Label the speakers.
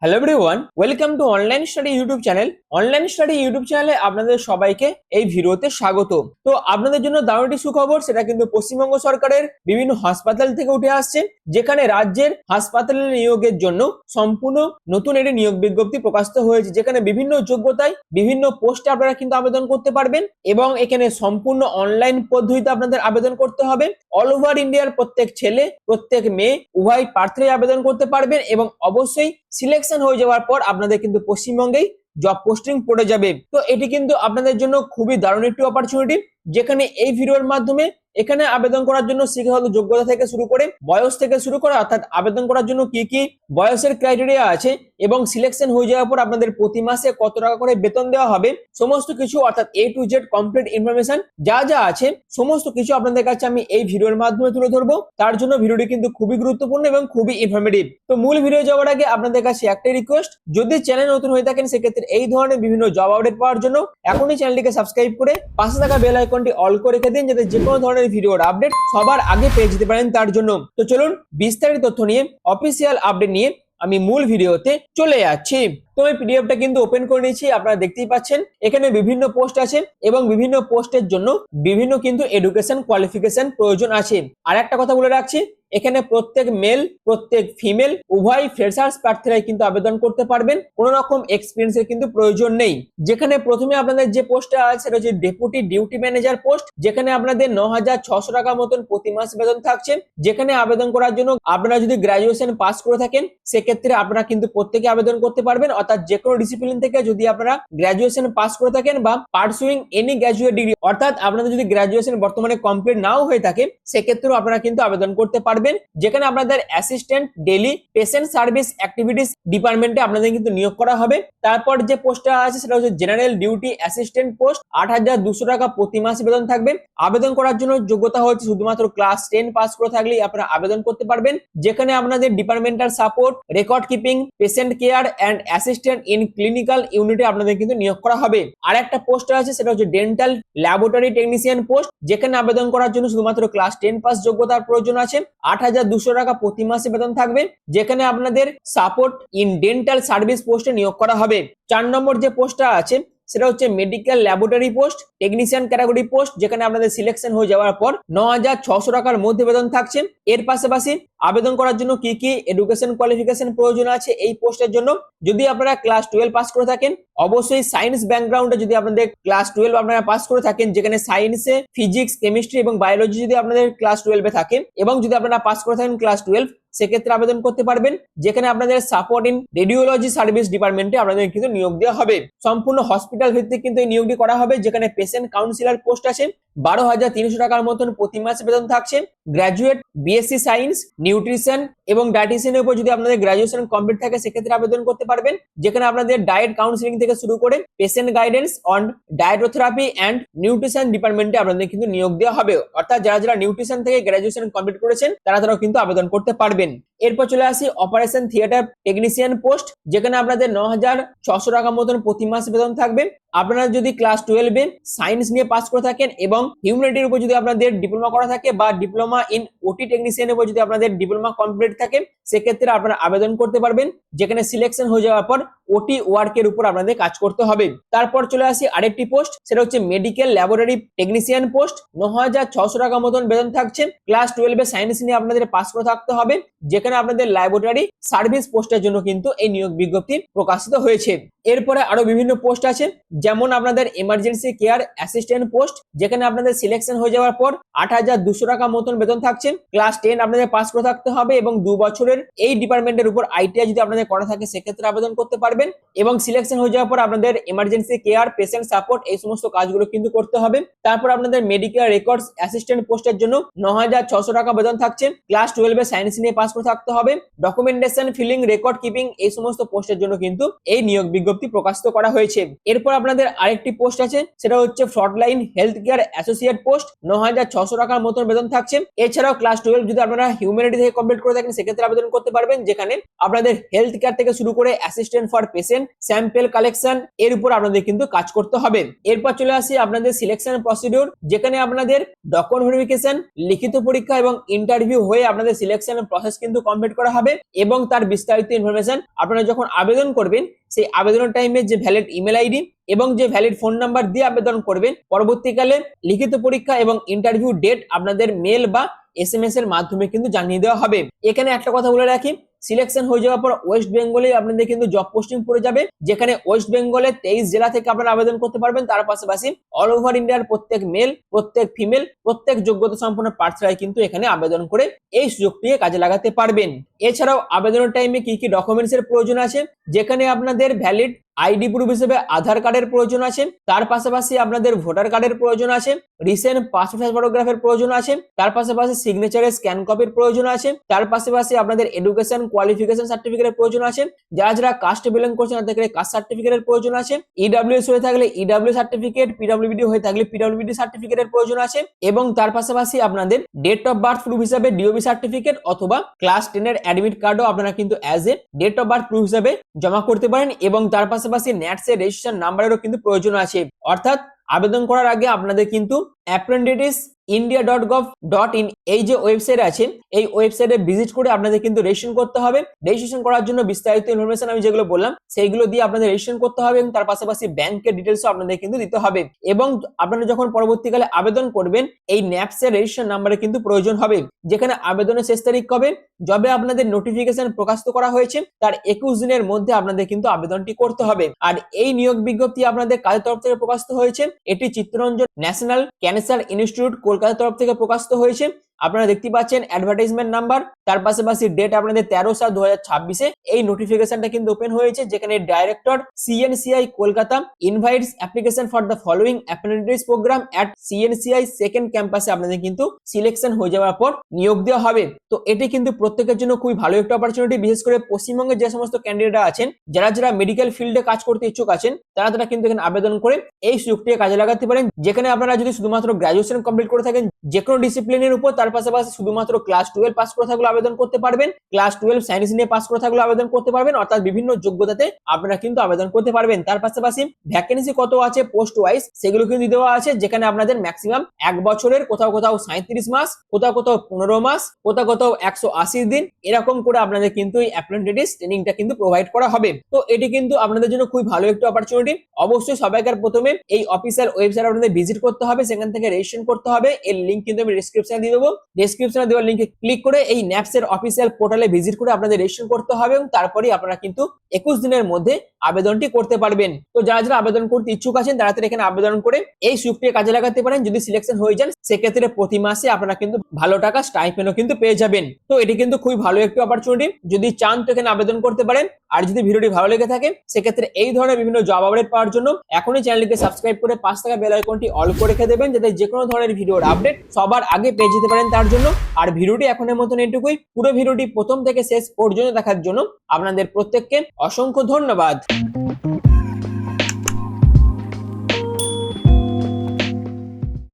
Speaker 1: Hello everyone, welcome to online study YouTube channel. Online study YouTube চ্যানেলে আপনাদের সবাইকে এই ভিডিওতে স্বাগত। তো আপনাদের জন্য দারুণ একটি সুখবর, সেটা কিন্তু পশ্চিমবঙ্গ সরকারের বিভিন্ন হাসপাতাল থেকে উঠে আসছে, যেখানে রাজ্যের হাসপাতালের নিয়োগের জন্য সম্পূর্ণ নতুন একটি নিয়োগ বিজ্ঞপ্তি প্রকাশিত হয়েছে, যেখানে বিভিন্ন যোগ্যতায় বিভিন্ন পোস্টে আপনারা কিন্তু আবেদন করতে পারবেন এবং এখানে সম্পূর্ণ অনলাইন পদ্ধতিতে আপনাদের আবেদন করতে হবে। অল ওভার ইন্ডিয়ার প্রত্যেক ছেলে প্রত্যেক মেয়ে উভয় প্রার্থীরাই আবেদন করতে পারবেন এবং অবশ্যই সিলেকশন হয়ে যাওয়ার পর আপনাদের কিন্তু পশ্চিমবঙ্গেই জব পোস্টিং পড়ে যাবে। তো এটি কিন্তু আপনাদের জন্য খুবই দারুণ একটি অপরচুনিটি, যেখানে এই ভিডিওর মাধ্যমে এখানে আবেদন করার জন্য শিক্ষাগত যোগ্যতা থেকে শুরু করে বয়স থেকে শুরু করে, অর্থাৎ আবেদন করার জন্য কি কি বয়সের ক্রাইটেরিয়া আছে এবং সিলেকশন হয়ে যাওয়ার পর আপনাদের প্রতি মাসে কত টাকা করে বেতন দেওয়া হবে, সমস্ত কিছু অর্থাৎ A to Z complete information যা যা আছে সমস্ত কিছু আপনাদের কাছে আমি এই ভিডিওর মাধ্যমে তুলে ধরবো। তার জন্য ভিডিওটি কিন্তু খুবই গুরুত্বপূর্ণ এবং খুবই ইনফরমেটিভ। তো মূল ভিডিও যাওয়ার আগে আপনাদের কাছে একটাই রিকোয়েস্ট, যদি চ্যানেল নতুন হয়ে থাকেন সেক্ষেত্রে এই ধরনের বিভিন্ন জব আপডেট পাওয়ার জন্য এখনই চ্যানেলটিকে সাবস্ক্রাইব করে পাশে থাকা বেল আইকনটি অল করে রেখে দিন, যাতে যে কোনো ধরনের ভিডিওর আপডেট সবার আগে পেয়ে যেতে পারেন তার জন্য। তো চলুন বিস্তারিত তথ্য নিয়ে অফিসিয়াল আপডেট নিয়ে আমি মূল ভিডিওতে চলে যাচ্ছি। তো আমি পিডিএফটা কিন্তু ওপেন করে নিয়েছি, আপনারা দেখতেই পাচ্ছেন এখানে বিভিন্ন পোস্ট আছে এবং বিভিন্ন পোস্টের জন্য বিভিন্ন কিন্তু এডুকেশন কোয়ালিফিকেশন প্রয়োজন আছে। আর একটা কথা বলে রাখছি, এখানে প্রত্যেক মেল প্রত্যেক ফিমেল উভয় ফ্রেশার্স প্রার্থীরাই কিন্তু আবেদন করতে পারবেন, কোনো রকম এক্সপিরিয়েন্সের কিন্তু প্রয়োজন নেই। যেখানে প্রথমে আপনাদের যে পোস্টটা আছে সেটা হচ্ছে ডেপুটি ডিউটি ম্যানেজার পোস্ট, যেখানে আপনাদের 9,600 টাকা মতন প্রতি মাস বেতন থাকছে। যেখানে আবেদন করার জন্য আপনারা যদি গ্রাজুয়েশন পাস করে থাকেন সেক্ষেত্রে আপনারা কিন্তু প্রত্যেকে আবেদন করতে পারবেন, অর্থাৎ যে কোনো ডিসিপ্লিন থেকে যদি আপনারা গ্রাজুয়েশন পাস করে থাকেন বা পারসুইং এনি গ্রাজুয়েট ডিগ্রি, অর্থাৎ আপনাদের যদি গ্রাজুয়েশন বর্তমানে কমপ্লিট নাও হয়ে থাকে সেক্ষেত্রেও আপনারা কিন্তু আবেদন করতে পারবেন। যেখানে আপনাদের assistant daily patient service activities ডিপার্টমেন্টে আপনাদের কিন্তু নিয়োগ করা হবে। তারপর যে পোস্টটা আছে সেটা হচ্ছে জেনারেল ডিউটি অ্যাসিস্ট্যান্ট পোস্ট, 8,200 টাকা প্রতি মাসে বেতন থাকবে। আবেদন করার জন্য যোগ্যতা হচ্ছে শুধুমাত্র ক্লাস 10 পাস করে থাকলেই আপনারা আবেদন করতে পারবেন। যেখানে আপনাদের departmental support, record keeping, patient care and assistant in clinical ইউনিটে আপনাদের কিন্তু নিয়োগ করা হবে। আর একটা পোস্ট আছে সেটা হচ্ছে ডেন্টাল ল্যাবরেটরি টেকনিশিয়ান পোস্ট, যেখানে আবেদন করার জন্য শুধুমাত্র ক্লাস 10 পাস যোগ্যতার প্রয়োজন আছে। 8,200 টাকা প্রতি মাসে বেতন থাকবে। যেখানে আপনাদের সাপোর্ট ইন ডেন্টাল সার্ভিস পোস্টে নিয়োগ করা হবে। 4 নম্বর যে পোস্টটা আছে সেটা হচ্ছে medical laboratory post technician category post, যেখানে আপনাদের সিলেকশন হয়ে যাওয়ার পর 9,600 টাকার মধ্যে বেতন থাকছে। এর পাশাপাশি আবেদন করার জন্য কি কি এডুকেশন কোয়ালিফিকেশন প্রয়োজন আছে এই পোস্টের জন্য, যদি আপনারা ক্লাস 12 পাস করে থাকেন, অবশ্যই সায়েন্স ব্যাকগ্রাউন্ডে যদি আপনাদের ক্লাস 12 আপনারা পাস করে থাকেন, যেখানে সায়েন্সে ফিজিক্স, কেমিস্ট্রি এবং বায়োলজি যদি আপনাদের ক্লাস 12 থাকে এবং যদি আপনারা পাস করে থাকেন ক্লাস 12 সেক্ষেত্রে আবেদন করতে পারবেন। যেখানে আপনাদের সাপোর্ট ইন রেডিওলজি সার্ভিস ডিপার্টমেন্টে আপনাদের কিন্তু নিয়োগ দেওয়া হবে। সম্পূর্ণ হসপিটাল ভিত্তিক কিন্তু এই নিয়োগটি করা হবে। যেখানে পেশেন্ট কাউন্সিলর পোস্ট আছে, 12,300 টাকার মতন প্রতি মাসে বেতন থাকছে। গ্রাজুয়েট বিএসসি সায়েন্স, নিউট্রিশন এবং ডায়েটিশিয়ানের উপর যদি আপনাদের গ্রাজুয়েশন কমপ্লিট থাকে সেক্ষেত্রে আবেদন করতে পারবেন। যেখানে আপনাদের ডায়েট কাউন্সিলিং থেকে শুরু করে patient guidance on dietotherapy and nutrition ডিপার্টমেন্টে আপনাদের কিন্তু নিয়োগ দেওয়া হবে। অর্থাৎ যারা যারা নিউট্রিশন থেকে গ্রাজুয়েশন কমপ্লিট করেছেন তারাও কিন্তু আবেদন করতে পারবেন। এরপর চলে আসি অপারেশন থিয়েটার টেকনিশিয়ান পোস্ট, যেখানে আপনাদের 9,600 টাকা মতন প্রতি মাসে বেতন থাকবে। আপনারা যদি ক্লাস 12 সায়েন্স নিয়ে পাস করে থাকেন এবং হিউম্যানিটির উপর যদি আপনাদের ডিপ্লোমা করা থাকে বা ডিপ্লোমা ইন ওটি টেকনিশিয়ানের উপর যদি আপনাদের ডিপ্লোমা কমপ্লিট থাকে সেক্ষেত্রে আপনারা আবেদন করতে পারবেন। যেখানে সিলেকশন হয়ে যাওয়ার পর ওটি ওয়ার্কের উপর আপনাদের কাজ করতে হবে। তারপর চলে আসি আরেকটি পোস্ট, সেটা হচ্ছে মেডিকেল ল্যাবরেটরি টেকনিশিয়ান পোস্ট, 9,600 টাকা মতন বেতন থাকছে। ক্লাস 12 সায়েন্স নিয়ে আপনাদের পাস করে থাকতে হবে। যেখানে আপনাদের ল্যাবরেটরি সার্ভিস পোস্টের জন্য কিন্তু এই নিয়োগ বিজ্ঞপ্তি প্রকাশিত হয়েছে। এরপরে আরো বিভিন্ন পোস্ট আছে, যেমন আপনাদের এমার্জেন্সি কেয়ার অ্যাসিস্ট্যান্ট পোস্ট, যেখানে আপনাদের সিলেকশন হয়ে যাওয়ার পর 8,200 টাকা মতন বেতন থাকছে। ক্লাস 10 আপনাদের পাস করে থাকতে হবে এবং 2 বছরের এই ডিপার্টমেন্টের উপর আইটিআই যদি আপনাদের করা থাকে সেক্ষেত্রে আবেদন করতে পারবেন। এবং সিলেকশন হয়ে যাওয়ার পর আপনাদের এমার্জেন্সি কেয়ার, পেশেন্ট সাপোর্ট এই সমস্ত কাজগুলো কিন্তু করতে হবে। তারপর আপনাদের মেডিকেল রেকর্ডস অ্যাসিস্ট্যান্ট পোস্টের জন্য 9,600 টাকা বেতন থাকছে। ক্লাস 12 সায়েন্স নিয়ে পাস করে থাকতে হবে। ডকুমেন্টেশন, ফিলিং, রেকর্ড কিপিং এই সমস্ত পোস্টের জন্য কিন্তু এই নিয়োগ বিজ্ঞপ্তি প্রকাশিত করা হয়েছে। এরপর আপনাদের আরেকটি পোস্ট আছে, সেটা হচ্ছে frontline health care associate post, 9,600 টাকার মতন বেতন থাকছে। এছাড়াও ক্লাস 12 যদি আপনারা হিউম্যানিটি থেকে কমপ্লিট করে থাকেন সেক্ষেত্রে আবেদন করতে পারবেন। যেখানে আপনাদের হেলথ কেয়ার থেকে শুরু করে assistant for patient, sample collection, এর উপর আপনাদের কিন্তু কাজ করতে হবে। এরপর চলে আসি আপনাদের সিলেকশন প্রসিডিউর, যেখানে আপনাদের ডকুমেন্ট ভেরিফিকেশন, লিখিত পরীক্ষা এবং ইন্টারভিউ হয়ে আপনাদের সিলেকশন প্রসেস কিন্তু কমপ্লিট করা হবে এবং তার বিস্তারিত ইনফরমেশন আপনারা যখন আবেদন করবেন সেই আবেদনের টাইমে যে ভ্যালিড ইমেল আইডি এবং যে ভ্যালিড ফোন নাম্বার দিয়ে আবেদন করবেন, পরবর্তীকালে লিখিত পরীক্ষা এবং ইন্টারভিউ ডেট আপনাদের মেল বা SMS এর মাধ্যমে কিন্তু জানিয়ে দেওয়া হবে। এখানে একটা কথা বলে রাখি, সিলেকশন হয়ে যাওয়ার পর ওয়েস্ট বেঙ্গলে আপনাদের কিন্তু জব পোস্টিং পড়ে যাবে, যেখানে ওয়েস্ট বেঙ্গলে 23 জেলা থেকে আপনারা আবেদন করতে পারবেন। তার পাশাপাশি অল ওভার ইন্ডিয়ার প্রত্যেক মেল, প্রত্যেক ফিমেল, প্রত্যেক যোগ্যতা সম্পন্ন প্রার্থীরাই কিন্তু এখানে আবেদন করে এই সুযোগটিকে কাজে লাগাতে পারবেন। এছাড়াও আবেদনের টাইমে কি কি ডকুমেন্টস এর প্রয়োজন আছে, যেখানে আপনাদের ভ্যালিড আইডি প্রুফ হিসেবে আধার কার্ডের প্রয়োজন আছে, তার পাশাপাশি আপনাদের ভোটার কার্ডের প্রয়োজন আছে, রিসেন্ট পাসপোর্ট সাইজ ফটোগ্রাফের প্রয়োজন আছে, তার পাশাপাশি সিগনেচারের স্ক্যান কপির প্রয়োজন আছে, তার পাশাপাশি আপনাদের এডুকেশন কোয়ালিফিকেশন সার্টিফিকেটের প্রয়োজন আছে, যারা যারা কাস্ট বিলং করছেন তাদের কাস্ট সার্টিফিকেটের প্রয়োজন আছে, ইডব্লিউএস হয়ে থাকলে ইডব্লিউ সার্টিফিকেট, পিডব্লিউডি হয়ে থাকলে পিডব্লিউডি সার্টিফিকেটের প্রয়োজন আছে এবং তার পাশাপাশি আপনাদের ডেট অফ বার্থ প্রুফ হিসেবে ডিওবি সার্টিফিকেট অথবা ক্লাস 10 এর অ্যাডমিট কার্ডও আপনারা কিন্তু as a date of birth proof হিসেবে জমা করতে পারেন এবং তার পাশাপাশি ন্যাটস এর রেজিস্ট্রেশন নাম্বারেরও কিন্তু প্রয়োজন আছে। অর্থাৎ আবেদন করার আগে আপনাদের কিন্তু apprentice.india.gov.in এই যে ওয়েবসাইট আছে এই ওয়েবসাইটে ভিজিট করে আপনাদের কিন্তু রেজিস্ট্রেশন করতে হবে। রেজিস্ট্রেশন করার জন্য বিস্তারিত ইনফরমেশন আমি যেগুলো বললাম সেইগুলো দিয়ে আপনাদের রেজিস্ট্রেশন করতে হবে এবং তার পাশাপাশি ব্যাংকের ডিটেলসও আপনাদের কিন্তু দিতে হবে এবং আপনারা যখন পরবর্তীকালে আবেদন করবেন এই ন্যাপস এর রেজিস্ট্রেশন নাম্বারে কিন্তু প্রয়োজন হবে, যেখানে আবেদনের শেষ তারিখ কবে, যবে আপনাদের নোটিফিকেশন প্রকাশিত করা হয়েছে তার 21 দিনের মধ্যে আপনাদের কিন্তু আবেদনটি করতে হবে। আর এই নিয়োগ বিজ্ঞপ্তি আপনাদের কাদের তরফ থেকে প্রকাশিত হয়েছে, এটি চিত্তরঞ্জন ন্যাশনাল ক্যান্সার ইনস্টিটিউট কলকাতার তরফ থেকে প্রকাশিত হয়েছে। আপনারা দেখতে পাচ্ছেন অ্যাডভার্টাইজমেন্ট নাম্বার, তার পাশাপাশি ডেট আপনাদের 13/7/2026 এই নোটিফিকেশনটা কিন্তু ওপেন হয়েছে, যেখানে director CNCI Kolkata invites application for the following apprentice program at CNCI second ক্যাম্পাসে আপনাদের কিন্তু সিলেকশন হয়ে যাওয়ার পর নিয়োগ দেওয়া হবে। তো এটি কিন্তু প্রত্যেকের জন্য খুবই ভালো একটা অপরচুনিটি, বিশেষ করে পশ্চিমবঙ্গের যে সমস্ত ক্যান্ডিডেটরা আছেন যারা যারা মেডিকেল ফিল্ডে কাজ করতে ইচ্ছুক আছেন তারা কিন্তু এখানে আবেদন করে এই সুযোগটিকে কাজে লাগাতে পারেন, যেখানে আপনারা যদি শুধুমাত্র গ্র্যাজুয়েশন কমপ্লিট করে থাকেন যে কোনো ডিসিপ্লিনের উপর, তার পাশাপাশি শুধুমাত্র ক্লাস 12 পাস করে থাকলে আবেদন করতে পারবেন, ক্লাস 12 সায়েন্স নিয়ে পাস করে থাকলে আবেদন করতে পারবেন, অর্থাৎ বিভিন্ন যোগ্যতাতে আপনারা কিন্তু আবেদন করতে পারবেন। তার পাশাপাশি ভ্যাকেন্সি কত আছে পোস্ট ওয়াইজ সেগুলো কিন্তু দেওয়া আছে, যেখানে আপনাদের ম্যাক্সিমাম 1 বছরের, কোথাও কোথাও 37 মাস, কোথাও কোথাও 15 মাস, কোথাও কোথাও 180 দিন, এরকম করে আপনাদের কিন্তু এই অ্যাপ্রেন্টিস ট্রেনিংটা কিন্তু প্রোভাইড করা হবে। তো এটি কিন্তু আপনাদের জন্য খুবই ভালো একটা অপরচুনিটি। অবশ্যই সবাইকার প্রথমে এই অফিসিয়াল ওয়েবসাইট আপনাদের ভিজিট করতে হবে, সেখান থেকে রেজিস্ট্রেশন করতে হবে। এর লিংক কিন্তু আমি ডেসক্রিপশনে দিয়ে দেবো, ডেসক্রিপশনে দেওয়া লিংকে ক্লিক করে এই ন্যাপস এর অফিসিয়াল পোর্টালে ভিজিট করে আপনাদের রেজিস্ট্রেশন করতে হবে এবং তারপরেই আপনারা কিন্তু 21 দিনের মধ্যে আবেদনটি করতে পারবেন। তো যারা যারা আবেদন করতে ইচ্ছুক আছেন তারা এখানে আবেদন করে এই সুযোগটিকে কাজে লাগাতে পারেন। যদি সিলেকশন হয়ে যান সেক্ষেত্রে প্রতি মাসে আপনারা কিন্তু ভালো টাকা স্টাইপেন্ডও কিন্তু পেয়ে যাবেন। তো এটি কিন্তু খুবই ভালো একটা অপরচুনিটি, যদি চান তো এখানে আবেদন করতে পারেন। আর যদি ভিডিওটি ভালো লেগে থাকে সেক্ষেত্রে এই ধরনের বিভিন্ন জব আপডেট পাওয়ার জন্য এখনই চ্যানেলটিকে সাবস্ক্রাইব করে পাশ থাকা বেল আইকনটি অল করে রেখে দেবেন, যাতে যে কোনো ধরনের ভিডিওর আপডেট সবার আগে পেয়ে যেতে পারেন তার জন্য। আর ভিডিওটি এখনের মতন এটুকুই। পুরো ভিডিওটি প্রথম থেকে শেষ পর্যন্ত দেখার জন্য আপনাদের প্রত্যেককে অসংখ্য ধন্যবাদ।